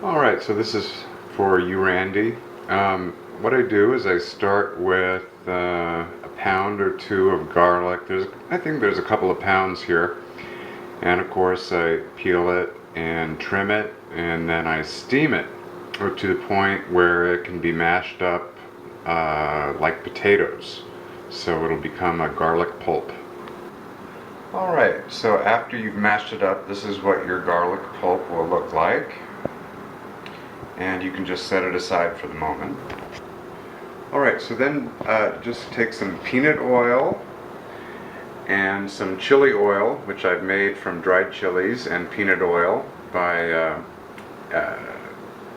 Alright, so this is for you, Randy. What I do is I start with a pound or two of garlic. I think there's a couple of pounds here. And of course I peel it and trim it, and then I steam it to the point where it can be mashed up like potatoes. So it'll become a garlic pulp. Alright, so after you've mashed it up, this is what your garlic pulp will look like. And you can just set it aside for the moment. Alright, so then just take some peanut oil and some chili oil, which I've made from dried chilies and peanut oil by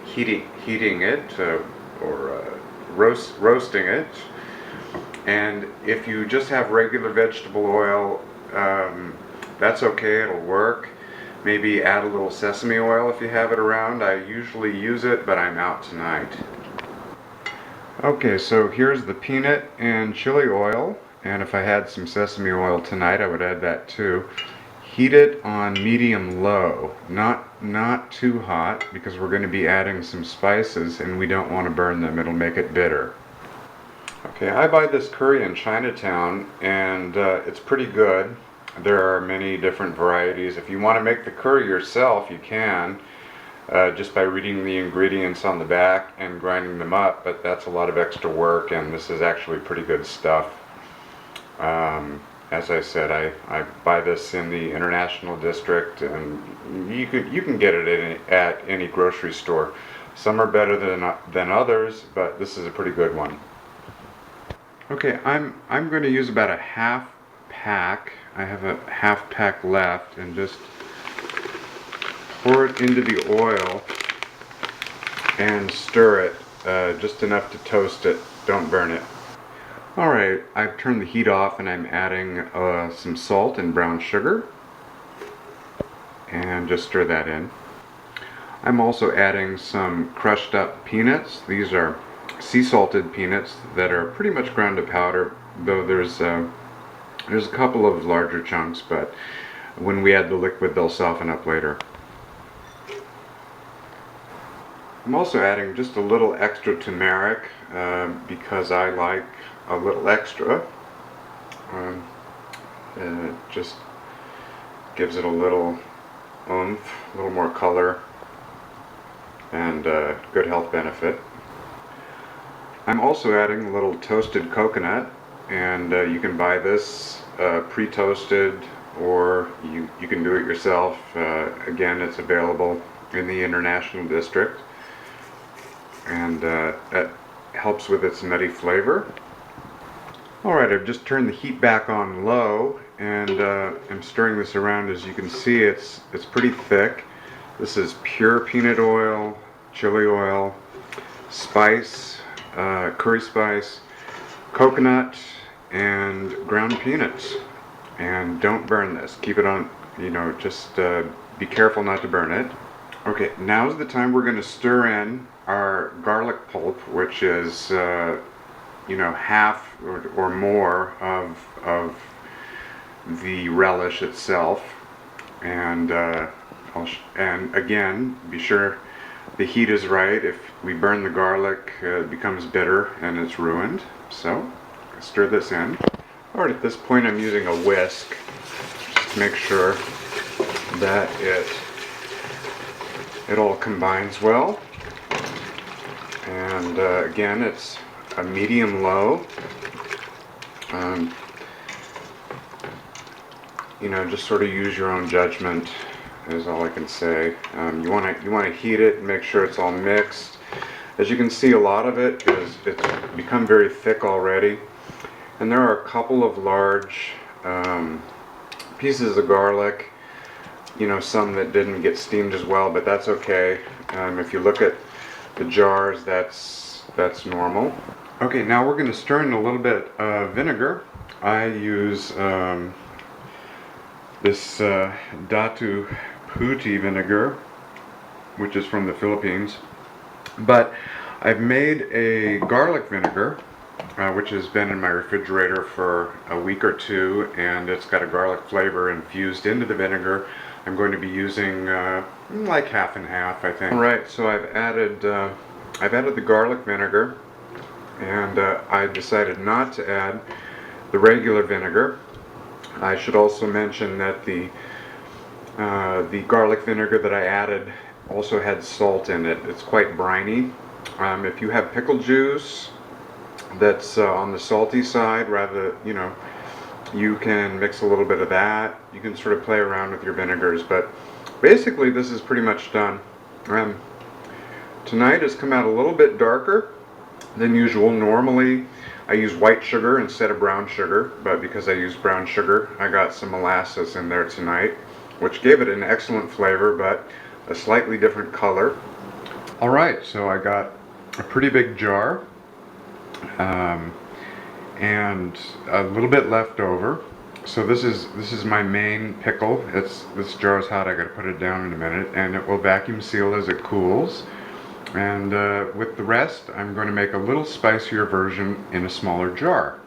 heating it or roasting it. And if you just have regular vegetable oil, that's okay, it'll work. Maybe add a little sesame oil if you have it around. I usually use it, but I'm out tonight. Okay, so here's the peanut and chili oil, and if I had some sesame oil tonight, I would add that too. Heat it on medium-low, not too hot, because we're going to be adding some spices and we don't want to burn them. It'll make it bitter. Okay, I buy this curry in Chinatown, and it's pretty good. There are many different varieties. If you want to make the curry yourself, you can, just by reading the ingredients on the back and grinding them up, but that's a lot of extra work, and this is actually pretty good stuff. As I said, I buy this in the International District, and you can get it at any grocery store. Some are better than others, but this is a pretty good one. Okay, I'm going to use about a half pack. I have a half pack left, and just pour it into the oil and stir it just enough to toast it. Don't burn it. Alright, I've turned the heat off and I'm adding some salt and brown sugar, and just stir that in. I'm also adding some crushed up peanuts. These are sea salted peanuts that are pretty much ground to powder, though there's a couple of larger chunks, but when we add the liquid they'll soften up later. I'm also adding just a little extra turmeric because I like a little extra. It just gives it a little oomph, a little more color, and good health benefit. I'm also adding a little toasted coconut, and you can buy this pre-toasted, or you can do it yourself. Again, it's available in the International District, and that helps with its nutty flavor. Alright, I've just turned the heat back on low, and I'm stirring this around. As you can see, it's pretty thick. This is pure peanut oil, chili oil, spice, curry spice, coconut, and ground peanuts. And don't burn this. Keep it on, just be careful not to burn it. Okay, now's the time we're going to stir in our garlic pulp, which is half or more of the relish itself. And and again, be sure the heat is right. If we burn the garlic, it becomes bitter and it's ruined. So stir this in. Alright, at this point I'm using a whisk just to make sure that it all combines well. And again, it's a medium-low. Just sort of use your own judgment is all I can say. You want to heat it and make sure it's all mixed. As you can see, a lot of it's become very thick already, and there are a couple of large pieces of garlic. Some that didn't get steamed as well, but that's okay. If you look at the jars, that's normal. Okay, now we're going to stir in a little bit of vinegar. I use this Datu Puti vinegar, which is from the Philippines. But I've made a garlic vinegar, which has been in my refrigerator for a week or two, and it's got a garlic flavor infused into the vinegar. I'm going to be using like half and half, I think. Alright, so I've added the garlic vinegar, and I decided not to add the regular vinegar. I should also mention that the garlic vinegar that I added also had salt in it. It's quite briny. If you have pickle juice that's on the salty side, rather, you can mix a little bit of that. You can sort of play around with your vinegars, but basically this is pretty much done. Tonight has come out a little bit darker than usual. Normally I use white sugar instead of brown sugar, but because I used brown sugar, I got some molasses in there tonight, which gave it an excellent flavor, but a slightly different color. Alright, so I got a pretty big jar, and a little bit left over. So this is my main pickle. This jar is hot. I gotta put it down in a minute, and it will vacuum seal as it cools. And with the rest, I'm going to make a little spicier version in a smaller jar.